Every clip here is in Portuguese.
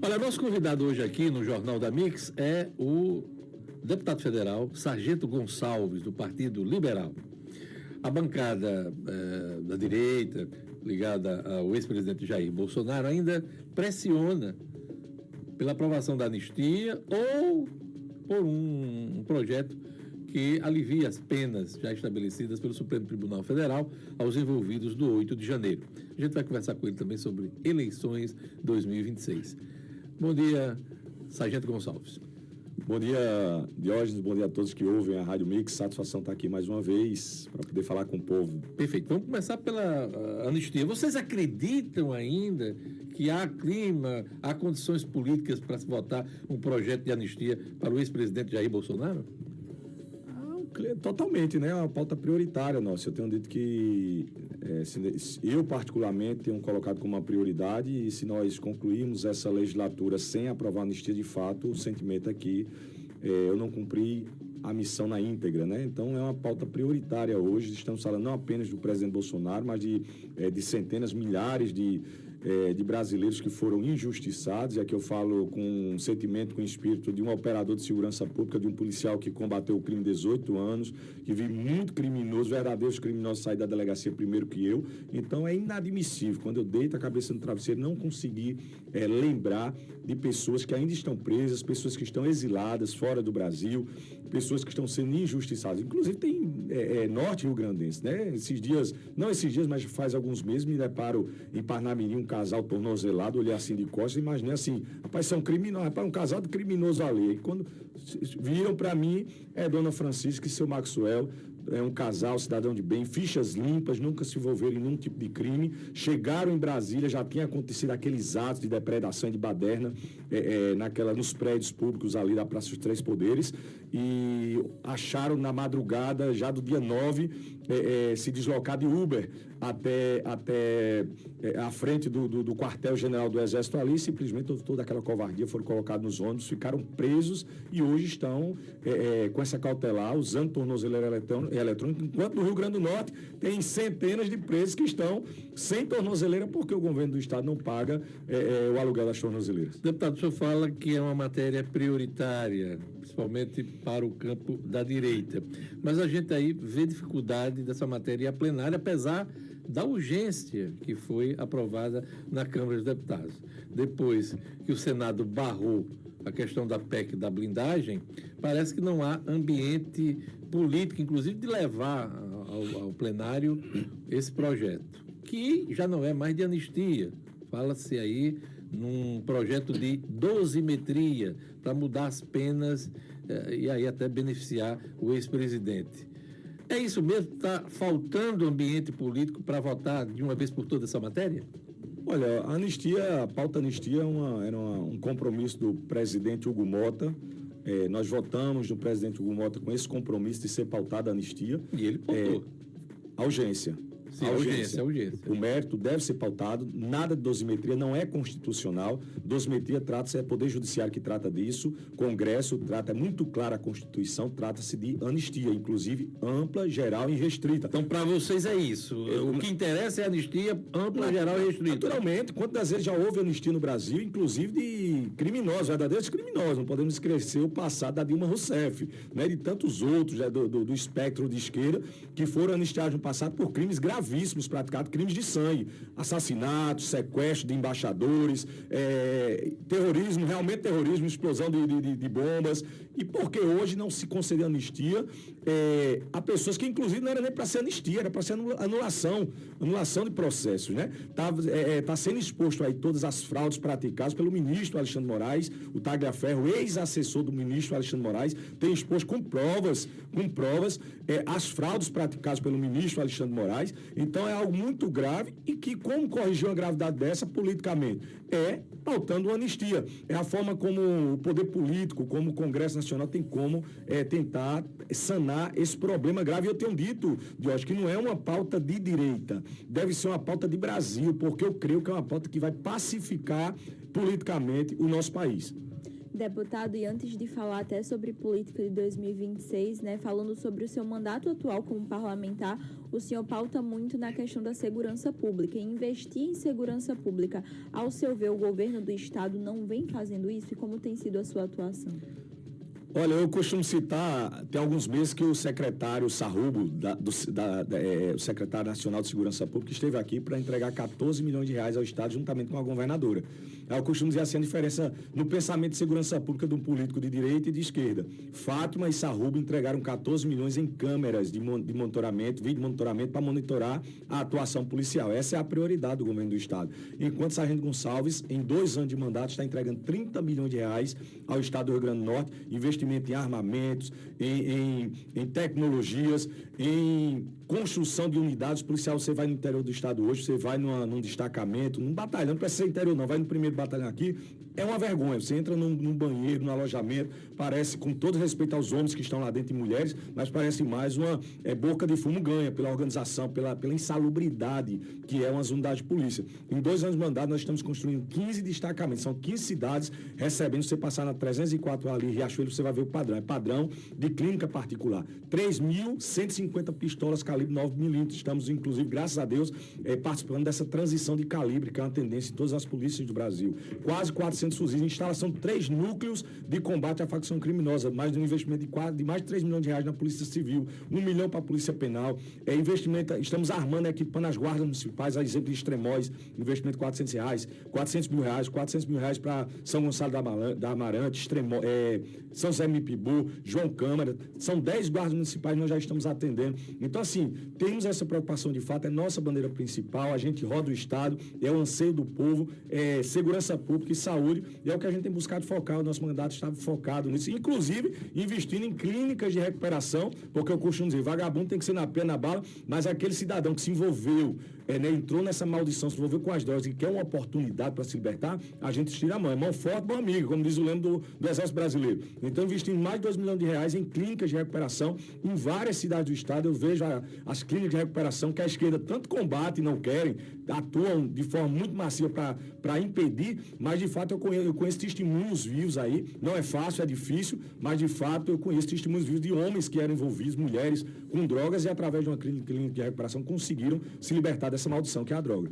Olha, nosso convidado hoje aqui no Jornal da Mix é o deputado federal Sargento Gonçalves, do Partido Liberal. A bancada da direita, ligada ao ex-presidente Jair Bolsonaro, ainda pressiona pela aprovação da anistia ou por um projeto que alivia as penas já estabelecidas pelo Supremo Tribunal Federal aos envolvidos do 8 de janeiro. A gente vai conversar com ele também sobre eleições 2026. Bom dia, Sargento Gonçalves. Bom dia, Diógenes, bom dia a todos que ouvem a Rádio Mix. Satisfação estar aqui mais uma vez para poder falar com o povo. Perfeito. Vamos começar pela anistia. Vocês acreditam ainda que há clima, há condições políticas para se votar um projeto de anistia para o ex-presidente Jair Bolsonaro? Totalmente, né? É uma pauta prioritária nossa. Eu tenho dito que eu, particularmente, tenho colocado como uma prioridade, e se nós concluirmos essa legislatura sem aprovar a anistia de fato, o sentimento é que eu não cumpri a missão na íntegra, né? Então, é uma pauta prioritária hoje. Estamos falando não apenas do presidente Bolsonaro, mas de centenas, milhares de brasileiros que foram injustiçados. E aqui eu falo com sentimento, com espírito de um operador de segurança pública, de um policial que combateu o crime 18 anos, que vi muito criminoso, verdadeiros criminosos sair da delegacia primeiro que eu. Então é inadmissível, quando eu deito a cabeça no travesseiro, não conseguir lembrar de pessoas que ainda estão presas, pessoas que estão exiladas fora do Brasil, pessoas que estão sendo injustiçadas. Inclusive tem norte rio-grandense, né? Não esses dias, mas faz alguns meses, me deparo em Parnamirim, um casal tornozelado, olhei assim de costas e imaginei assim, rapaz, são criminosos, rapaz, um casal de criminosos ali. E quando viram para mim, Dona Francisca e seu Maxwell, um casal, cidadão de bem, fichas limpas, nunca se envolveram em nenhum tipo de crime, chegaram em Brasília, já tinha acontecido aqueles atos de depredação e de baderna nos prédios públicos ali da Praça dos Três Poderes, e acharam na madrugada, já do dia 9, se deslocar de Uber até a frente do quartel-general do Exército ali, simplesmente toda aquela covardia, foram colocados nos ônibus, ficaram presos e hoje estão com essa cautelar, usando tornozeleira eletrônica, enquanto no Rio Grande do Norte tem centenas de presos que estão sem tornozeleira porque o governo do estado não paga o aluguel das tornozeleiras. Deputado, o senhor fala que é uma matéria prioritária, principalmente para o campo da direita, mas a gente aí vê dificuldade dessa matéria à plenária, apesar da urgência que foi aprovada na Câmara dos Deputados. Depois que o Senado barrou a questão da PEC da blindagem, parece que não há ambiente político, inclusive de levar ao plenário esse projeto, que já não é mais de anistia. Fala-se aí num projeto de dosimetria para mudar as penas e aí até beneficiar o ex-presidente. É isso mesmo? Está faltando ambiente político para votar de uma vez por toda essa matéria? Olha, a pauta anistia era um compromisso do presidente Hugo Mota. Nós votamos no presidente Hugo Mota com esse compromisso de ser pautada a anistia. E ele pautou. A urgência. Sim, a urgência. O mérito deve ser pautado, nada de dosimetria, não é constitucional. Dosimetria trata-se, é Poder Judiciário que trata disso, Congresso trata, é muito clara a Constituição, trata-se de anistia, inclusive ampla, geral e restrita. Então, para vocês é isso. O que interessa é anistia ampla, geral e restrita. Naturalmente, quantas vezes já houve anistia no Brasil, inclusive de criminosos, verdadeiros criminosos. Não podemos esquecer o passado da Dilma Rousseff, né, de tantos outros do espectro de esquerda que foram anistiados no passado por crimes gravíssimos praticados, crimes de sangue, assassinatos, sequestro de embaixadores, terrorismo, realmente terrorismo, explosão de bombas. E porque hoje não se concedeu anistia a pessoas que inclusive não era nem para ser anistia, era para ser anulação de processos, né? Tá sendo exposto aí todas as fraudes praticadas pelo ministro Alexandre Moraes, o Tagliaferro, ex-assessor do ministro Alexandre Moraes, tem exposto com provas as fraudes praticadas pelo ministro Alexandre Moraes. Então é algo muito grave e que, como corrigir uma gravidade dessa politicamente? Pautando uma anistia. É a forma como o poder político, como o Congresso Nacional tem como tentar sanar esse problema grave. Eu tenho dito, Diógenes, que não é uma pauta de direita, deve ser uma pauta de Brasil, porque eu creio que é uma pauta que vai pacificar politicamente o nosso país. Deputado, e antes de falar até sobre política de 2026, né, falando sobre o seu mandato atual como parlamentar, o senhor pauta muito na questão da segurança pública. E investir em segurança pública, ao seu ver, o governo do estado não vem fazendo isso? E como tem sido a sua atuação? Olha, eu costumo citar, tem alguns meses que o secretário Sarrubo, o secretário nacional de Segurança Pública, esteve aqui para entregar 14 milhões de reais ao Estado, juntamente com a governadora. Eu costumo dizer assim, a diferença no pensamento de segurança pública de um político de direita e de esquerda. Fátima e Sarrubo entregaram 14 milhões em câmeras de monitoramento, vídeo monitoramento, para monitorar a atuação policial. Essa é a prioridade do governo do Estado. Enquanto Sargento Gonçalves, em 2 anos de mandato, está entregando 30 milhões de reais ao Estado do Rio Grande do Norte, investimento em armamentos, em tecnologias, em construção de unidades policiais. Você vai no interior do estado hoje, você vai num destacamento, num batalhão, não precisa ser interior não, vai no primeiro batalhão aqui, é uma vergonha. Você entra num banheiro, num alojamento, parece, com todo respeito aos homens que estão lá dentro e mulheres, mas parece mais uma boca de fumo ganha pela organização, pela insalubridade que é umas unidades de polícia. Em 2 anos de mandato, nós estamos construindo 15 destacamentos, são 15 cidades recebendo. Você passar na 304 ali, Riachuelo, você vai ver o padrão. É padrão de clínica particular. 3.150 pistolas calibre 9mm. Estamos, inclusive, graças a Deus, participando dessa transição de calibre, que é uma tendência em todas as polícias do Brasil. Quase 400 fuzis, instalação de 3 núcleos de combate à facção criminosa, mais de um investimento de mais de 3 milhões de reais na Polícia Civil, 1 milhão para a Polícia Penal, investimento, estamos armando, equipando as guardas municipais, a exemplo de Extremóis, investimento de 400 reais, 400 mil reais para São Gonçalo da Amarante, São José Mipibu, João Câmara, são 10 guardas municipais que nós já estamos atendendo. Então, assim, temos essa preocupação de fato, é nossa bandeira principal, a gente roda o Estado, é o anseio do povo, segurança pública e saúde, e é o que a gente tem buscado focar. O nosso mandato está focado nisso, inclusive investindo em clínicas de recuperação, porque eu costumo dizer, vagabundo tem que ser na pena, na bala, mas aquele cidadão que se envolveu, entrou nessa maldição, se envolveu com as drogas e quer uma oportunidade para se libertar, a gente tira a mão. É mão forte, mão amiga, como diz o lema do Exército Brasileiro. Então, investindo mais de 2 milhões de reais em clínicas de recuperação em várias cidades do estado. Eu vejo as clínicas de recuperação que a esquerda tanto combate e não querem, atuam de forma muito massiva para impedir, mas de fato eu conheço testemunhos vivos aí. Não é fácil, é difícil, mas de fato eu conheço testemunhos vivos de homens que eram envolvidos, mulheres, com drogas, e através de uma clínica de recuperação conseguiram se libertar dessa maldição que é a droga.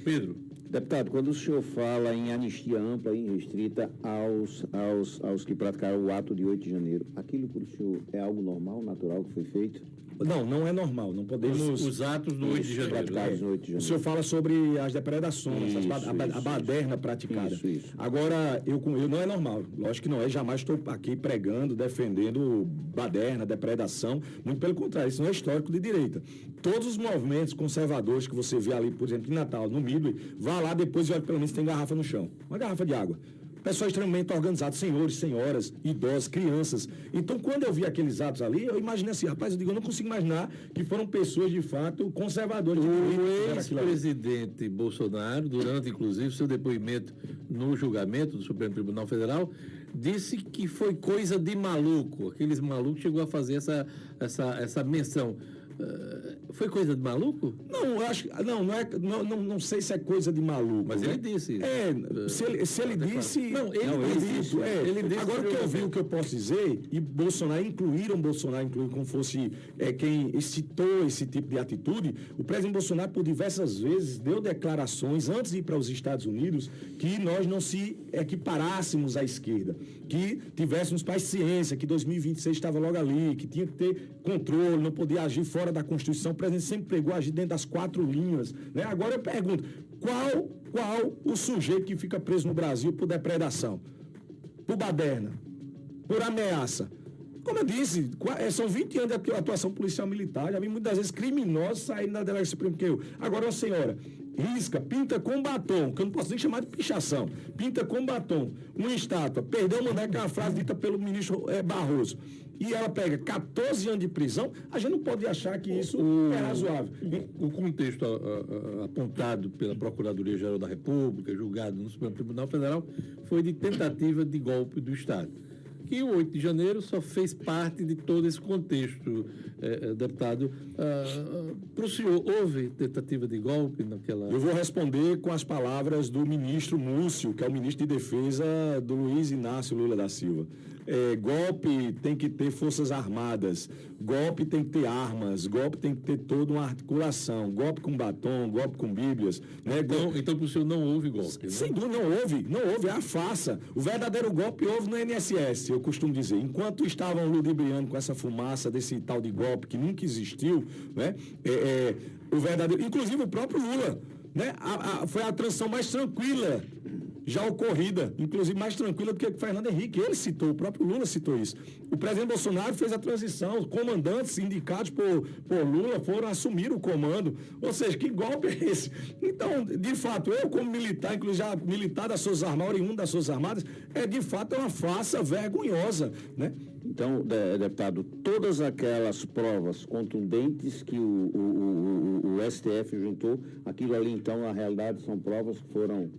Pedro. Deputado, quando o senhor fala em anistia ampla e restrita aos que praticaram o ato de 8 de janeiro, aquilo para o senhor é algo normal, natural que foi feito? Não é normal, não podemos... Os atos do 8 de janeiro. O senhor fala sobre as depredações, a baderna praticada. Isso. Agora, eu não é normal, lógico que não é, jamais estou aqui pregando, defendendo baderna, depredação, muito pelo contrário, isso não é histórico de direita. Todos os movimentos conservadores que você vê ali, por exemplo, em Natal, no Midway, vá lá depois e olha pelo menos se tem garrafa no chão, uma garrafa de água. Pessoal extremamente organizado, senhores, senhoras, idosos, crianças. Então, quando eu vi aqueles atos ali, eu imaginei assim, rapaz, eu não consigo imaginar que foram pessoas, de fato, conservadoras. O ex-presidente Bolsonaro, durante, inclusive, seu depoimento no julgamento do Supremo Tribunal Federal, disse que foi coisa de maluco. Aqueles malucos chegou a fazer essa menção. Foi coisa de maluco? Não, eu acho não sei se é coisa de maluco. Mas ele disse. Se ele disse. Ele disse. Agora o que eu vi, o que eu posso dizer, e Bolsonaro incluíram como fosse quem incitou esse tipo de atitude, o presidente Bolsonaro, por diversas vezes, deu declarações antes de ir para os Estados Unidos que nós não se equiparássemos à esquerda, que tivéssemos paciência, que 2026 estava logo ali, que tinha que ter controle, não podia agir fora da Constituição. O presidente sempre pregou agir dentro das 4 linhas, né? Agora eu pergunto, qual o sujeito que fica preso no Brasil por depredação, por baderna, por ameaça? Como eu disse, são 20 anos de atuação policial militar, já vi muitas vezes criminosos saindo da delegacia Suprema que eu. Agora, uma senhora risca, pinta com batom, que eu não posso nem chamar de pichação, pinta com batom, uma estátua, perdeu o mandato, que é uma frase dita pelo ministro Barroso, e ela pega 14 anos de prisão, a gente não pode achar que isso é razoável. O contexto apontado pela Procuradoria-Geral da República, julgado no Supremo Tribunal Federal, foi de tentativa de golpe do Estado, E o 8 de janeiro só fez parte de todo esse contexto, deputado. Para o senhor, houve tentativa de golpe naquela... Eu vou responder com as palavras do ministro Múcio, que é o ministro de Defesa do Luiz Inácio Lula da Silva. Golpe tem que ter forças armadas, golpe tem que ter armas, golpe tem que ter toda uma articulação, golpe com batom, golpe com bíblias. Né? Então para o senhor não houve golpe, né? Sem dúvida, não houve, é a farsa. O verdadeiro golpe houve no INSS, eu costumo dizer. Enquanto estavam ludibriando com essa fumaça desse tal de golpe que nunca existiu, né? O verdadeiro, inclusive o próprio Lula, né? Foi a transição mais tranquila já ocorrida, inclusive mais tranquila do que o Fernando Henrique. Ele citou, o próprio Lula citou isso. O presidente Bolsonaro fez a transição, os comandantes indicados por Lula foram assumir o comando. Ou seja, que golpe é esse? Então, de fato, eu como militar, inclusive já militar das Forças Armadas, oriundo das Forças Armadas, de fato uma farsa vergonhosa, né? Então, deputado, todas aquelas provas contundentes que o STF juntou, aquilo ali, então, na realidade, são provas que foram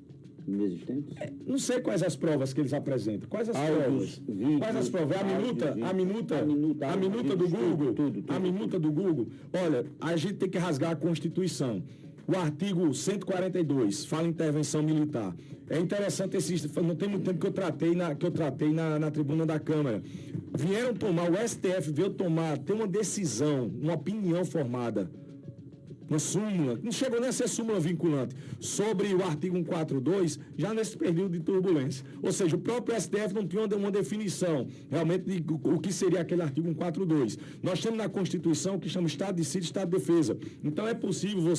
inexistentes? Não sei quais as provas que eles apresentam. Quais as provas? Vídeos, quais as provas? A minuta do Google? Tudo. A minuta do Google? Olha, a gente tem que rasgar a Constituição. O artigo 142 fala em intervenção militar. É interessante não tem muito tempo que eu tratei na tribuna da Câmara. Vieram tomar, o STF veio ter uma decisão, uma opinião formada, uma súmula, não chegou nem a ser súmula vinculante, sobre o artigo 142, já nesse período de turbulência. Ou seja, o próprio STF não tinha uma definição realmente de o que seria aquele artigo 142. Nós temos na Constituição o que chama Estado de Sítio e Estado de Defesa. Então é possível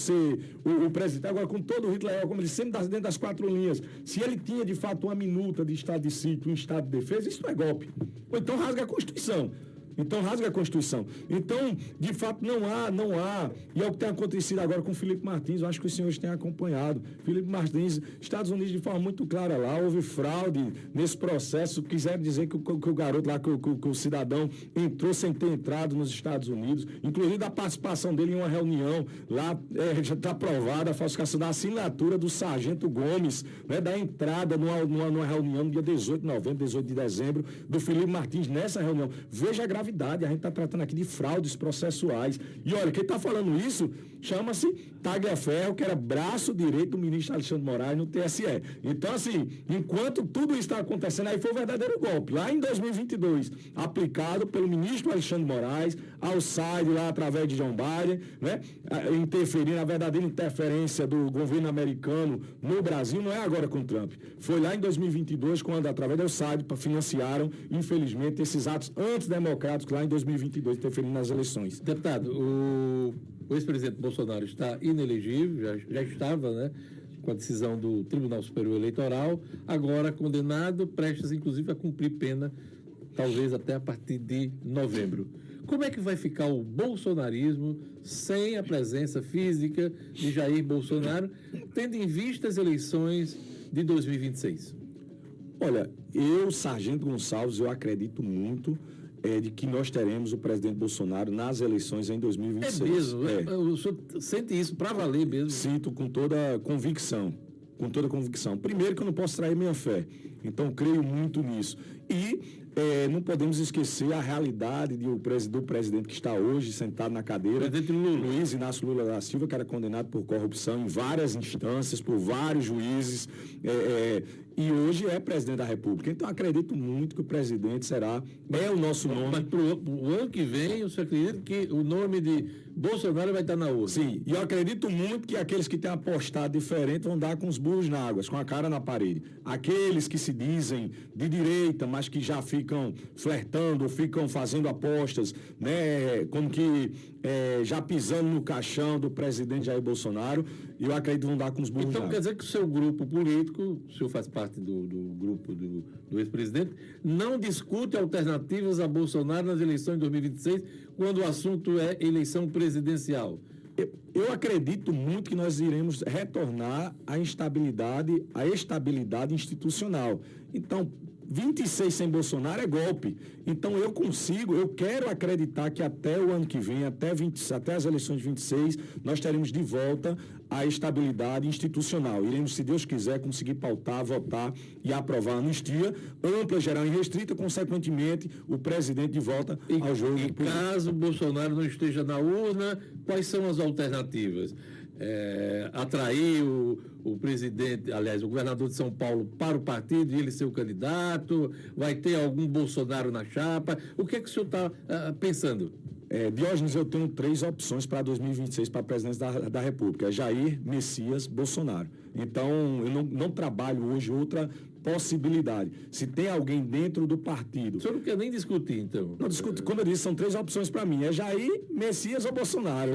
o presidente, agora com todo o rito legal, como ele sempre dá dentro das 4 linhas, se ele tinha de fato uma minuta de Estado de Sítio, um Estado de Defesa, isso não é golpe. Ou então rasga a Constituição. Então, rasga a Constituição. Então, de fato, não há. E é o que tem acontecido agora com o Felipe Martins, eu acho que os senhores têm acompanhado. Felipe Martins, Estados Unidos, de forma muito clara lá, houve fraude nesse processo. Quiseram dizer que o garoto lá, que o cidadão entrou sem ter entrado nos Estados Unidos, inclusive a participação dele em uma reunião lá, já está aprovada a falsificação da assinatura do Sargento Gomes, né, da entrada numa reunião no dia 18 de novembro, 18 de dezembro, do Felipe Martins nessa reunião. Veja a gravidade, a gente está tratando aqui de fraudes processuais. E olha, quem está falando isso chama-se Tagliaferro, que era braço direito do ministro Alexandre de Moraes no TSE. Então, assim, enquanto tudo isso está acontecendo, aí foi o verdadeiro golpe. Lá em 2022, aplicado pelo ministro Alexandre de Moraes, ao SAID lá através de John Biden, né, interferindo, a verdadeira interferência do governo americano no Brasil, não é agora com Trump. Foi lá em 2022, quando, através do SAID, financiaram, infelizmente, esses atos antidemocráticos lá em 2022, interferindo nas eleições. Deputado, o ex-presidente Bolsonaro está inelegível, já estava, né, com a decisão do Tribunal Superior Eleitoral, agora condenado, prestes inclusive a cumprir pena, talvez até a partir de novembro. Como é que vai ficar o bolsonarismo sem a presença física de Jair Bolsonaro, tendo em vista as eleições de 2026? Olha, Sargento Gonçalves, eu acredito muito de que nós teremos o presidente Bolsonaro nas eleições em 2026. É mesmo? O senhor sente isso para valer mesmo? Sinto com toda convicção. Com toda convicção. Primeiro que eu não posso trair minha fé. Então, creio muito nisso. E não podemos esquecer a realidade do presidente que está hoje sentado na cadeira, Luiz Inácio Lula da Silva, que era condenado por corrupção em várias instâncias, por vários juízes, e hoje é presidente da República. Então, acredito muito que o presidente é o nosso nome. Mas para o ano que vem, você acredita que o nome de Bolsonaro vai estar na urna? Sim, e eu acredito muito que aqueles que têm apostado diferente vão dar com os burros na água, com a cara na parede. Aqueles que se dizem de direita, mas que já ficam flertando, ficam fazendo apostas, né, como que já pisando no caixão do presidente Jair Bolsonaro, eu acredito que vão dar com os burros na água. Então quer dizer que o seu grupo político, o senhor faz parte do grupo do ex-presidente, não discute alternativas a Bolsonaro nas eleições de 2026, quando o assunto é eleição presidencial? Eu acredito muito que nós iremos retornar à estabilidade institucional. Então, 26 sem Bolsonaro é golpe. Então, eu quero acreditar que até o ano que vem, até as eleições de 26, nós teremos de volta a estabilidade institucional. Iremos, se Deus quiser, conseguir pautar, votar e aprovar a anistia ampla, geral e restrita, consequentemente, o presidente de volta ao jogo. E caso Bolsonaro não esteja na urna, quais são as alternativas? Atrair o presidente, aliás, o governador de São Paulo para o partido e ele ser o candidato? Vai ter algum Bolsonaro na chapa? O que é que o senhor está pensando? Diógenes, eu tenho 3 opções para 2026 para a presidência da República: Jair, Messias, Bolsonaro. Então, eu não trabalho hoje outra possibilidade. Se tem alguém dentro do partido... O senhor não quer nem discutir, então? Não discuto. Como eu disse, são 3 opções para mim: é Jair, Messias ou Bolsonaro.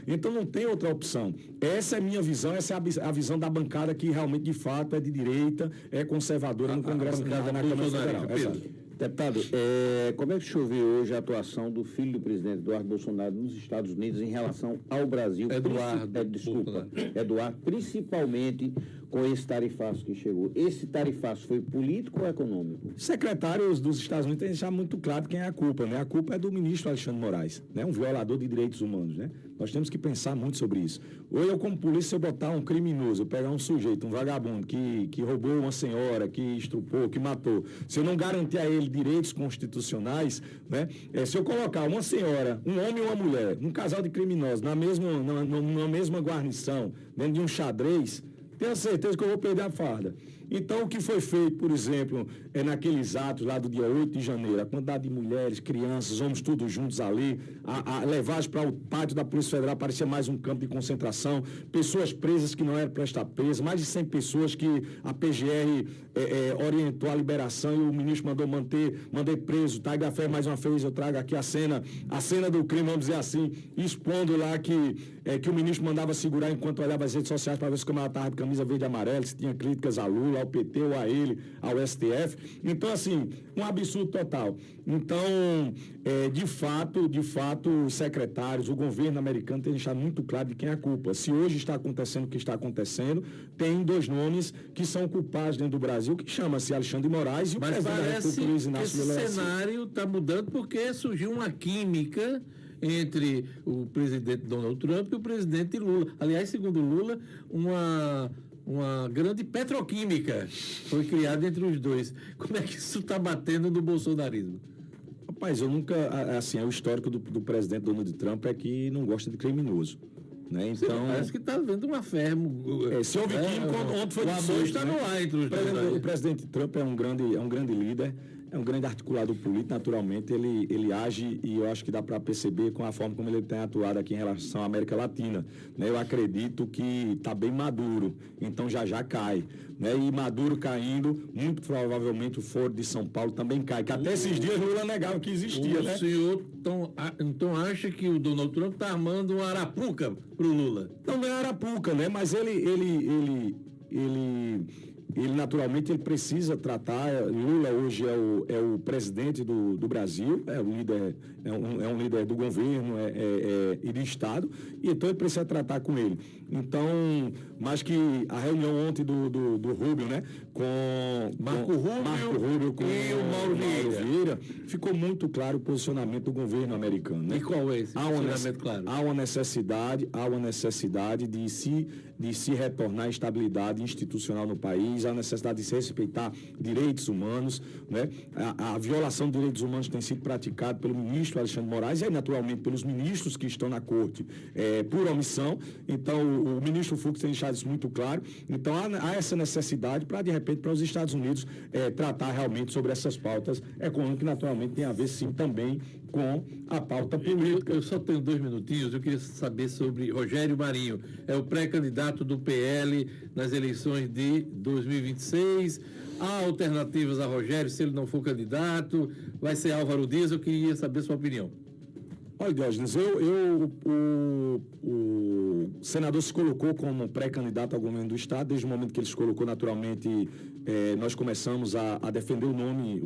Então não tem outra opção. Essa é a minha visão, essa é a visão da bancada que realmente, de fato, é de direita, é conservadora no Congresso, na Câmara Federal. Deputado, como é que o senhor vê hoje a atuação do filho do presidente Eduardo Bolsonaro nos Estados Unidos em relação ao Brasil? Eduardo, principalmente com esse tarifaço que chegou. Esse tarifaço foi político ou econômico? Secretários dos Estados Unidos têm deixado muito claro quem é a culpa, né? A culpa é do ministro Alexandre de Moraes, né? Um violador de direitos humanos, né? Nós temos que pensar muito sobre isso. Ou eu, como polícia, se eu botar um criminoso, eu pegar um sujeito, um vagabundo, que roubou uma senhora, que estrupou, que matou, se eu não garantir a ele direitos constitucionais, né? Se eu colocar uma senhora, um homem e uma mulher, um casal de criminosos, na mesma guarnição, dentro de um xadrez, tenho certeza que eu vou perder a farda. Então, o que foi feito, por exemplo, naqueles atos lá do dia 8 de janeiro, a quantidade de mulheres, crianças, homens todos juntos ali, levados para o pátio da Polícia Federal, parecia mais um campo de concentração, pessoas presas que não eram para estar presas, mais de 100 pessoas que a PGR orientou a liberação e o ministro mandei preso. Taiga Fé, mais uma vez, eu trago aqui a cena do crime, vamos dizer assim, expondo lá que o ministro mandava segurar enquanto olhava as redes sociais para ver se o camarada estava de camisa verde e amarela, se tinha críticas a Lula, ao PT ou a ele, ao STF. Então, assim, um absurdo total. Então, de fato, os secretários, o governo americano tem deixado muito claro de quem é a culpa. Se hoje está acontecendo o que está acontecendo, tem 2 nomes que são culpados dentro do Brasil, que chama-se Alexandre de Moraes e o presidente da República, Luiz Inácio Lula da Silva. Esse cenário está mudando porque surgiu uma química entre o presidente Donald Trump e o presidente Lula. Aliás, segundo Lula, uma grande petroquímica foi criada entre os dois. Como é que isso está batendo no bolsonarismo? Rapaz, eu nunca... Assim, o histórico do presidente Donald Trump é que não gosta de criminoso. Né? Então, parece que está havendo uma fé. Se houve química, ontem foi o amor está no ar entre os dois. O presidente Trump é um grande líder, é um grande articulador político, naturalmente ele age, e eu acho que dá para perceber com a forma como ele tem atuado aqui em relação à América Latina. Né? Eu acredito que está bem maduro, então já cai. Né? E Maduro caindo, muito provavelmente o Foro de São Paulo também cai, que até esses dias Lula negava que existia. O senhor então acha que o Donald Trump está armando uma arapuca para o Lula? Não é arapuca, né? Mas ele naturalmente ele precisa tratar. Lula hoje é o presidente do Brasil, é um líder do governo e do Estado, e então ele precisa tratar com ele. Então, mas que a reunião ontem do Rubio, né, com Marco Rubio com e o Mauro Vieira, ficou muito claro o posicionamento do governo americano. Né? E qual é esse posicionamento claro? Há uma necessidade de se retornar à estabilidade institucional no país, há a necessidade de se respeitar direitos humanos, né? A violação de direitos humanos tem sido praticada pelo ministro Alexandre de Moraes e, naturalmente, pelos ministros que estão na corte por omissão. Então, o ministro Fux tem deixado isso muito claro. Então, há essa necessidade para, de repente, para os Estados Unidos tratar realmente sobre essas pautas econômicas, que, naturalmente, tem a ver, sim, também com a pauta política. Eu só tenho 2 minutinhos, eu queria saber sobre Rogério Marinho, é o pré-candidato do PL nas eleições de 2026, há alternativas a Rogério se ele não for candidato, vai ser Álvaro Dias, eu queria saber sua opinião. Olha, Diógenes, o senador se colocou como pré-candidato ao governo do Estado. Desde o momento que ele se colocou, naturalmente, nós começamos a defender o nome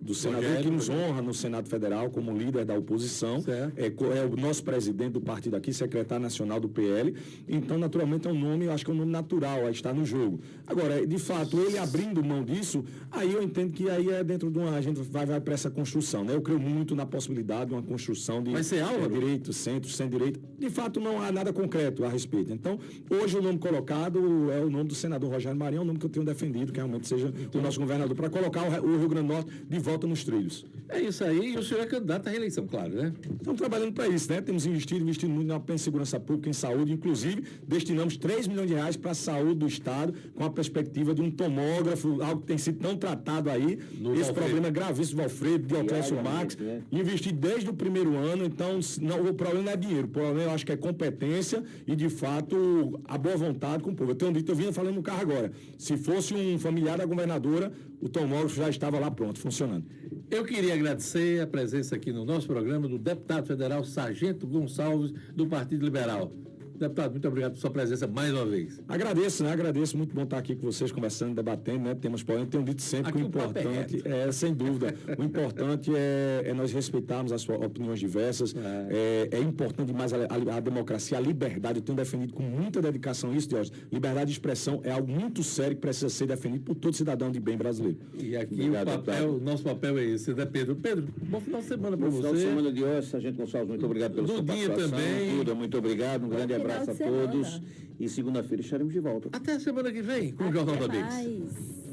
do senador, Rogério, que nos honra no Senado Federal como líder da oposição. É o nosso presidente do partido aqui, secretário nacional do PL. Então, naturalmente, é um nome, eu acho que é um nome natural a estar no jogo. Agora, de fato, ele abrindo mão disso, aí eu entendo que aí é dentro de uma... A gente vai para essa construção, né? Eu creio muito na possibilidade de uma construção de... Mas você, Álvaro? Direito, centro-direita. De fato, não há nada concreto a respeito. Então, hoje o nome colocado é o nome do senador Rogério Marinho, é o nome que eu tenho defendido, que realmente seja o nosso governador, para colocar o Rio Grande do Norte de volta nos trilhos. É isso aí, e o senhor é candidato à reeleição, claro, né? Estamos trabalhando para isso, né? Temos investido muito em segurança pública, em saúde, inclusive destinamos 3 milhões de reais para a saúde do Estado, com a perspectiva de um tomógrafo, algo que tem sido tão tratado aí, esse problema gravíssimo do Alfredo, de Alclécio Max, investir desde o primeiro ano, então não, o problema não é dinheiro, o problema eu acho que é competência e, de fato, a boa vontade com o povo. Eu vinha falando no carro agora, se fosse um familiar da governadora, o tomógrafo já estava lá pronto, funcionando. Eu queria agradecer a presença aqui no nosso programa do deputado federal Sargento Gonçalves, do Partido Liberal. Deputado, muito obrigado por sua presença mais uma vez. Agradeço, muito bom estar aqui com vocês, conversando, debatendo, né? Temas polêmicos. Tenho dito sempre aqui que o importante sem dúvida, o importante é nós respeitarmos as suas opiniões diversas. É importante demais a democracia, a liberdade. Eu tenho defendido com muita dedicação isso, Diógenes. Liberdade de expressão é algo muito sério que precisa ser defendido por todo cidadão de bem brasileiro. E aqui o nosso papel é esse, né, Pedro? Pedro, bom final de semana para você. Bom final de semana de hoje, Sargento Gonçalves, muito obrigado pela sua participação. também. Duda, muito obrigado, um grande abraço a todos. E segunda-feira estaremos de volta. Até a semana que vem com o Jornal da Mix.